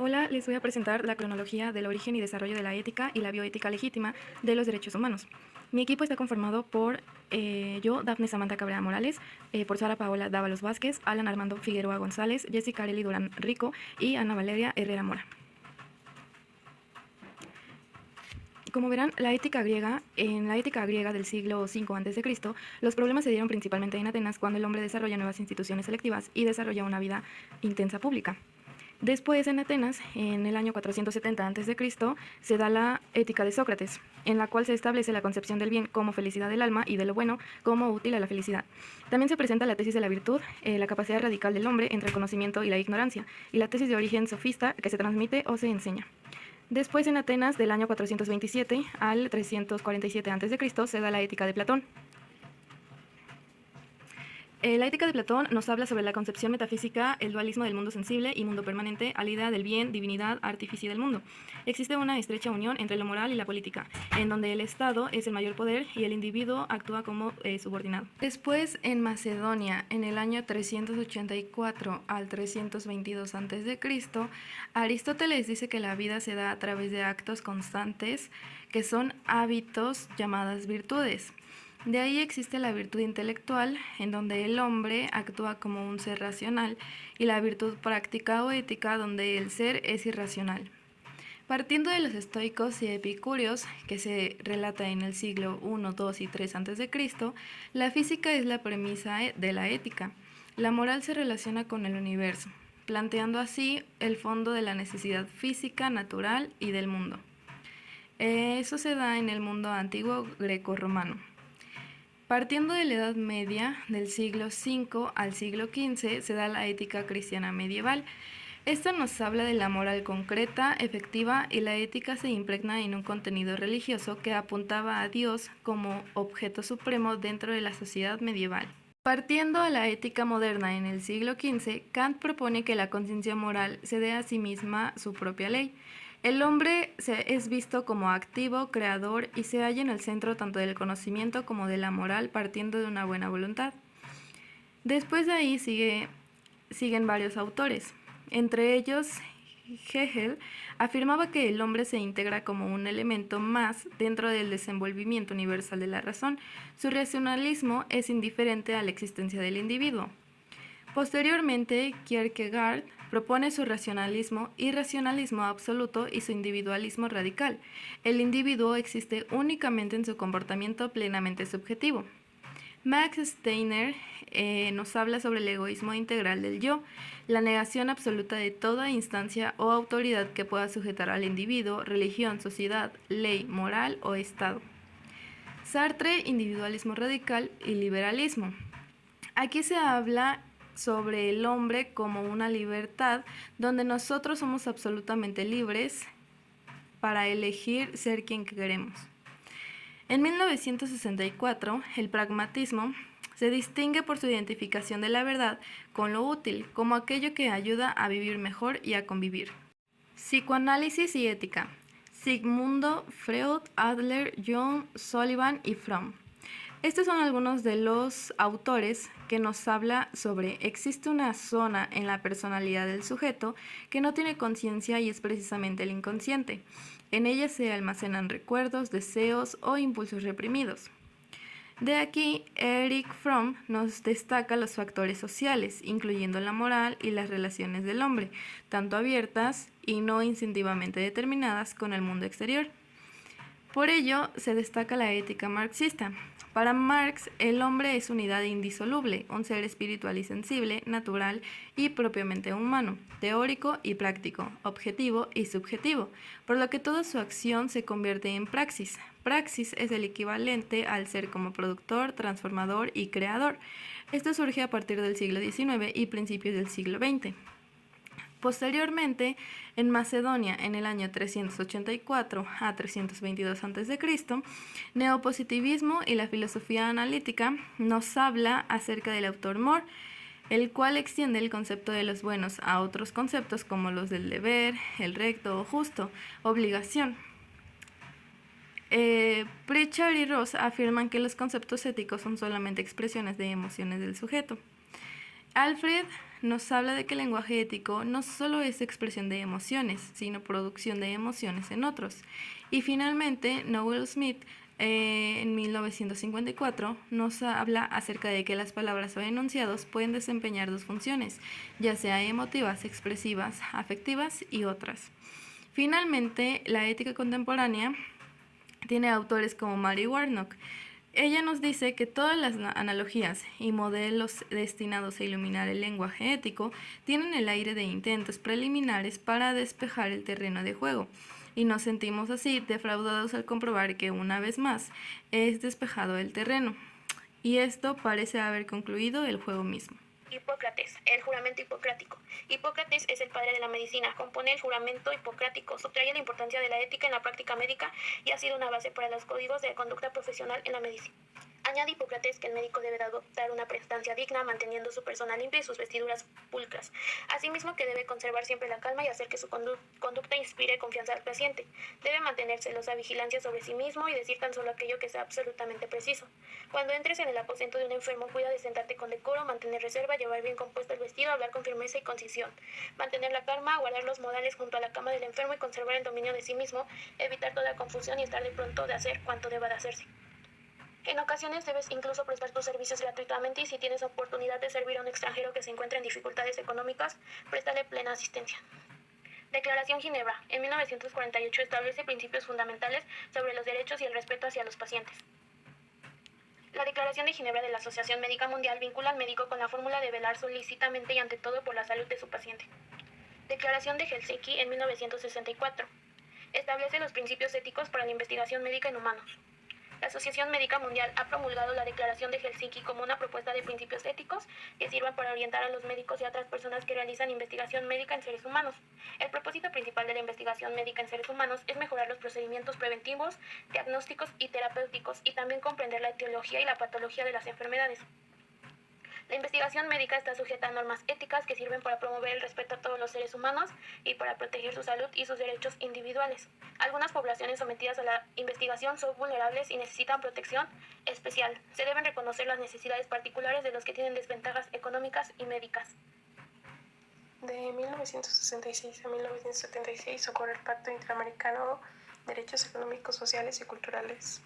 Hola, les voy a presentar la cronología del origen y desarrollo de la ética y la bioética legítima de los derechos humanos. Mi equipo está conformado por yo, Dafne Samantha Cabrera Morales, por Sara Paola Dávalos Vázquez, Alan Armando Figueroa González, Jessica Arely Durán Rico y Ana Valeria Herrera Mora. Como verán, en la ética griega del siglo V a.C., los problemas se dieron principalmente en Atenas cuando el hombre desarrolla nuevas instituciones selectivas y desarrolla una vida intensa pública. Después, en Atenas, en el año 470 a.C., se da la Ética de Sócrates, en la cual se establece la concepción del bien como felicidad del alma y de lo bueno como útil a la felicidad. También se presenta la tesis de la virtud, la capacidad radical del hombre entre el conocimiento y la ignorancia, y la tesis de origen sofista que se transmite o se enseña. Después, en Atenas, del año 427 al 347 a.C., se da la Ética de Platón. La ética de Platón nos habla sobre la concepción metafísica, el dualismo del mundo sensible y mundo permanente, a la idea del bien, divinidad, artificio del mundo. Existe una estrecha unión entre lo moral y la política, en donde el Estado es el mayor poder y el individuo actúa como subordinado. Después, en Macedonia, en el año 384 al 322 a.C., Aristóteles dice que la vida se da a través de actos constantes, que son hábitos llamadas virtudes. De ahí existe la virtud intelectual, en donde el hombre actúa como un ser racional, y la virtud práctica o ética, donde el ser es irracional. Partiendo de los estoicos y epicúreos, que se relata en el siglo I, II y III a.C., la física es la premisa de la ética. La moral se relaciona con el universo, planteando así el fondo de la necesidad física, natural y del mundo. Eso se da en el mundo antiguo greco-romano. Partiendo de la Edad Media, del siglo V al siglo XV, se da la ética cristiana medieval. Esto nos habla de la moral concreta, efectiva, y la ética se impregna en un contenido religioso que apuntaba a Dios como objeto supremo dentro de la sociedad medieval. Partiendo a la ética moderna en el siglo XV, Kant propone que la conciencia moral se dé a sí misma su propia ley. El hombre es visto como activo, creador y se halla en el centro tanto del conocimiento como de la moral, partiendo de una buena voluntad. Después de ahí siguen varios autores. Entre ellos, Hegel afirmaba que el hombre se integra como un elemento más dentro del desenvolvimiento universal de la razón. Su racionalismo es indiferente a la existencia del individuo. Posteriormente, Kierkegaard propone su racionalismo, irracionalismo absoluto y su individualismo radical. El individuo existe únicamente en su comportamiento plenamente subjetivo. Max Steiner nos habla sobre el egoísmo integral del yo, la negación absoluta de toda instancia o autoridad que pueda sujetar al individuo, religión, sociedad, ley, moral o Estado. Sartre, individualismo radical y liberalismo. Aquí se habla sobre el hombre como una libertad donde nosotros somos absolutamente libres para elegir ser quien queremos. En 1964, el pragmatismo se distingue por su identificación de la verdad con lo útil, como aquello que ayuda a vivir mejor y a convivir. Psicoanálisis y ética. Sigmundo Freud, Adler, Jung, Sullivan y Fromm. Estos son algunos de los autores que nos habla sobre existe una zona en la personalidad del sujeto que no tiene conciencia y es precisamente el inconsciente. En ella se almacenan recuerdos, deseos o impulsos reprimidos. De aquí, Erich Fromm nos destaca los factores sociales, incluyendo la moral y las relaciones del hombre, tanto abiertas y no instintivamente determinadas con el mundo exterior. Por ello, se destaca la ética marxista. Para Marx, el hombre es unidad indisoluble, un ser espiritual y sensible, natural y propiamente humano, teórico y práctico, objetivo y subjetivo, por lo que toda su acción se convierte en praxis. Praxis es el equivalente al ser como productor, transformador y creador. Esto surge a partir del siglo XIX y principios del siglo XX. Posteriormente, en Macedonia, en el año 384 a 322 a.C., neopositivismo y la filosofía analítica nos habla acerca del autor More, el cual extiende el concepto de los buenos a otros conceptos como los del deber, el recto o justo, obligación. Pritchard y Ross afirman que los conceptos éticos son solamente expresiones de emociones del sujeto. Alfred nos habla de que el lenguaje ético no solo es expresión de emociones, sino producción de emociones en otros. Y finalmente, Noel Smith, en 1954, nos habla acerca de que las palabras o enunciados pueden desempeñar dos funciones, ya sea emotivas, expresivas, afectivas y otras. Finalmente, la ética contemporánea tiene autores como Mary Warnock. Ella nos dice que todas las analogías y modelos destinados a iluminar el lenguaje ético tienen el aire de intentos preliminares para despejar el terreno de juego, y nos sentimos así defraudados al comprobar que una vez más es despejado el terreno, y esto parece haber concluido el juego mismo. Hipócrates, el juramento hipocrático. Hipócrates es el padre de la medicina, compone el juramento hipocrático, subraya la importancia de la ética en la práctica médica y ha sido una base para los códigos de conducta profesional en la medicina. Añade Hipócrates que el médico debe adoptar una prestancia digna, manteniendo su persona limpia y sus vestiduras pulcras. Asimismo que debe conservar siempre la calma y hacer que su conducta inspire confianza al paciente. Debe mantener celosa vigilancia sobre sí mismo y decir tan solo aquello que sea absolutamente preciso. Cuando entres en el aposento de un enfermo, cuida de sentarte con decoro, mantener reserva, llevar bien compuesto el vestido, hablar con firmeza y concisión. Mantener la calma, guardar los modales junto a la cama del enfermo y conservar el dominio de sí mismo, evitar toda confusión y estar de pronto de hacer cuanto deba de hacerse. En ocasiones debes incluso prestar tus servicios gratuitamente y si tienes oportunidad de servir a un extranjero que se encuentra en dificultades económicas, préstale plena asistencia. Declaración Ginebra, en 1948 establece principios fundamentales sobre los derechos y el respeto hacia los pacientes. La Declaración de Ginebra de la Asociación Médica Mundial vincula al médico con la fórmula de velar solícitamente y ante todo por la salud de su paciente. Declaración de Helsinki en 1964. Establece los principios éticos para la investigación médica en humanos. La Asociación Médica Mundial ha promulgado la Declaración de Helsinki como una propuesta de principios éticos que sirvan para orientar a los médicos y a otras personas que realizan investigación médica en seres humanos. El propósito principal de la investigación médica en seres humanos es mejorar los procedimientos preventivos, diagnósticos y terapéuticos y también comprender la etiología y la patología de las enfermedades. La investigación médica está sujeta a normas éticas que sirven para promover el respeto a todos los seres humanos y para proteger su salud y sus derechos individuales. Algunas poblaciones sometidas a la investigación son vulnerables y necesitan protección especial. Se deben reconocer las necesidades particulares de los que tienen desventajas económicas y médicas. De 1966 a 1976 ocurre el Pacto Interamericano de Derechos Económicos, Sociales y Culturales,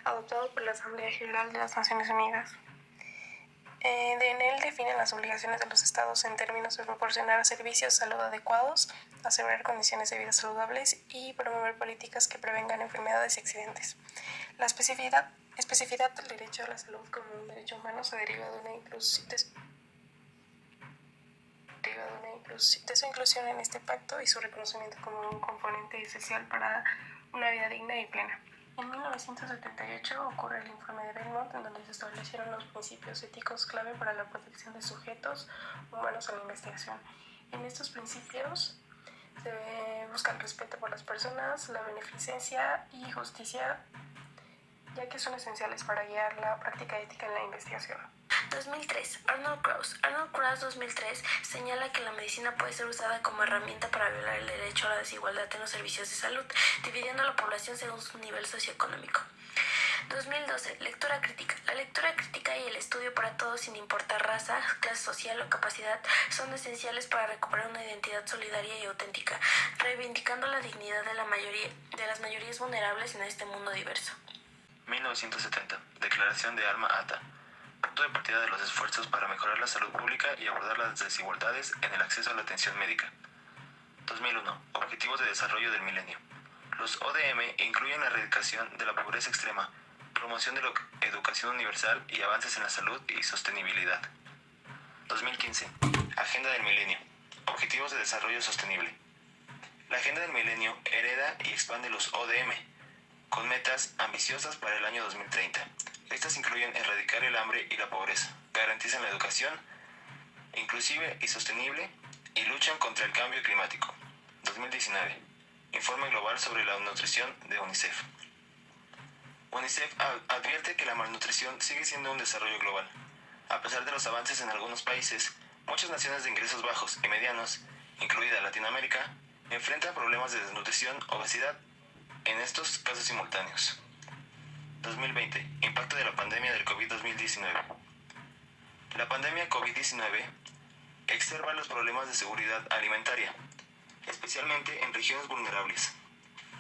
adoptado por la Asamblea General de las Naciones Unidas. En él define las obligaciones de los estados en términos de proporcionar servicios de salud adecuados, asegurar condiciones de vida saludables y promover políticas que prevengan enfermedades y accidentes. La especificidad del derecho a la salud como un derecho humano se deriva de su inclusión en este pacto y su reconocimiento como un componente esencial para una vida digna y plena. En 1978 ocurre el informe de Belmont, en donde se establecieron los principios éticos clave para la protección de sujetos humanos a la investigación. En estos principios se busca el respeto por las personas, la beneficencia y justicia, ya que son esenciales para guiar la práctica ética en la investigación. 2003. Arnold Krauss 2003 señala que la medicina puede ser usada como herramienta para violar el derecho a la desigualdad en los servicios de salud, dividiendo a la población según su nivel socioeconómico. 2012. Lectura crítica. La lectura crítica y el estudio para todos sin importar raza, clase social o capacidad son esenciales para recuperar una identidad solidaria y auténtica, reivindicando la dignidad de las mayorías vulnerables en este mundo diverso. 1970. Declaración de Alma Ata. Punto de partida de los esfuerzos para mejorar la salud pública y abordar las desigualdades en el acceso a la atención médica. 2001. Objetivos de Desarrollo del Milenio. Los ODM incluyen la erradicación de la pobreza extrema, promoción de la educación universal y avances en la salud y sostenibilidad. 2015. Agenda del Milenio. Objetivos de Desarrollo Sostenible. La Agenda del Milenio hereda y expande los ODM, con metas ambiciosas para el año 2030. Estas incluyen erradicar el hambre y la pobreza, garantizan la educación inclusive y sostenible y luchan contra el cambio climático. 2019. Informe global sobre la nutrición de UNICEF. UNICEF advierte que la malnutrición sigue siendo un desarrollo global. A pesar de los avances en algunos países, muchas naciones de ingresos bajos y medianos, incluida Latinoamérica, enfrentan problemas de desnutrición, obesidad, en estos casos simultáneos. 2020. Impacto de la pandemia del COVID-19. La pandemia COVID-19 exacerba los problemas de seguridad alimentaria, especialmente en regiones vulnerables.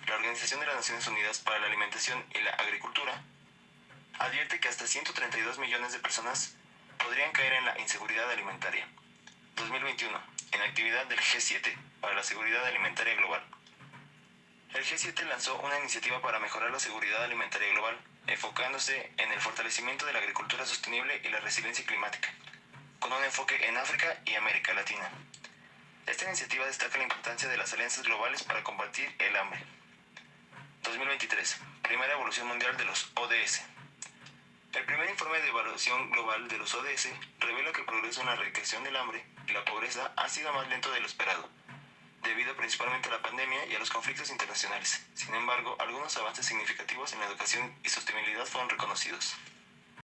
La Organización de las Naciones Unidas para la Alimentación y la Agricultura advierte que hasta 132 millones de personas podrían caer en la inseguridad alimentaria. 2021. En actividad del G7 para la seguridad alimentaria global. El G7 lanzó una iniciativa para mejorar la seguridad alimentaria global, enfocándose en el fortalecimiento de la agricultura sostenible y la resiliencia climática, con un enfoque en África y América Latina. Esta iniciativa destaca la importancia de las alianzas globales para combatir el hambre. 2023. Primera evolución mundial de los ODS. El primer informe de evaluación global de los ODS revela que el progreso en la erradicación del hambre y la pobreza ha sido más lento de lo esperado, debido principalmente a la pandemia y a los conflictos internacionales. Sin embargo, algunos avances significativos en la educación y sostenibilidad fueron reconocidos.